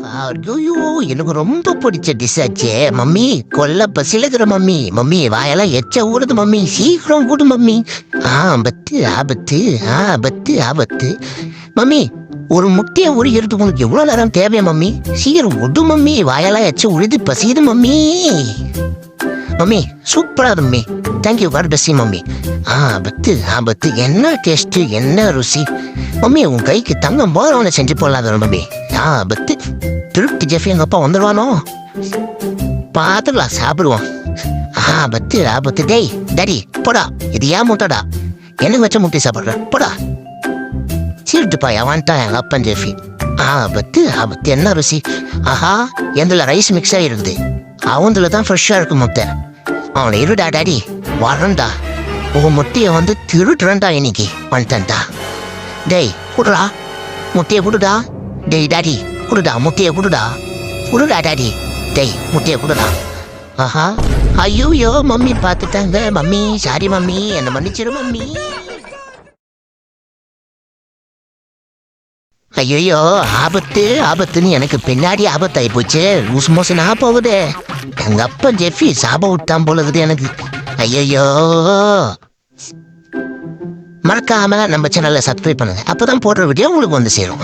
ஐயோ எனக்கு ரொம்ப பிடிச்ச டிஷ் ஆச்சே மம்மி. கொல்ல பசிலகிற மம்மி. மம்மி வாயெல்லாம் எச்ச ஊடுது மம்மி. சீக்கிரம் கூடு மம்மி. ஆபத்து ஆபத்து ஆபத்து ஆபத்து. மம்மி ஒரு முட்டையை உரிக்கிறதுக்கு உங்களுக்கு எவ்வளவு நேரம் தேவையா மம்மி? சீக்கிரம் விடு மம்மி. வாயெல்லாம் எச்ச உழுது பசியுது மம்மி. மம்மி சூப்பரா mummy. Thank you God bless you mummy. ஆபத்து ஆபத்து. என்ன டேஸ்ட் என்ன ருசி மம்மி. உன் கைக்கு தங்கம் போல ஒன்று செஞ்சு போடலாத மம்மி. ஆபத்து. திருப்தி ஜெஃபி எங்க அப்பா வந்துடுவானோ? பார்த்துக்கலாம் சாப்பிடுவோம். ஆபத்து ஆபத்து. டேய் டாடி போடா. இது ஏன் முட்டைடா? எனக்கு வச்ச முட்டை சாப்பிட்ற போடா. சீர்ட்டுப்பா வந்துட்டான் எங்க அப்பன் ஜெஃபி. ஆபத்து ஆபத்து. என்ன ருசி. ஆஹா எந்தில் ரைஸ் மிக்ஸ் ஆகிருக்குது. அவந்தில் தான் ஃப்ரெஷ்ஷாக இருக்கு முட்டை. அவனை இருடா டாடி வரண்டா. உன் முட்டையை வந்து திருட்டுறண்டா இன்னைக்கு வந்துட்டா. டேய் குடுடா முட்டையை குடுடா. டேய் டாடி குடுடா முட்டையை குடுடா. குடுடா டாடி. டேய் முட்டையை குடுடா. ஆஹா ஐயோ மம்மி பார்த்துட்டாங்க மம்மி. சாரி மம்மி என்ன மன்னிச்சிரு மம்மி. ஐயோ ஆபத்து ஆபத்துன்னு எனக்கு பின்னாடி ஆபத்தாயி போச்சு. லூஸ் மோசனா போகுது. எங்க அப்பா ஜெஃபி சாப விட்டான் போலகுது எனக்கு. ஐயோ மறக்காம நம்ம சேனலை சப்ஸ்கிரைப் பண்ணுங்க. அப்பதான் போடுற வீடியோ உங்களுக்கு வந்து சேரும்.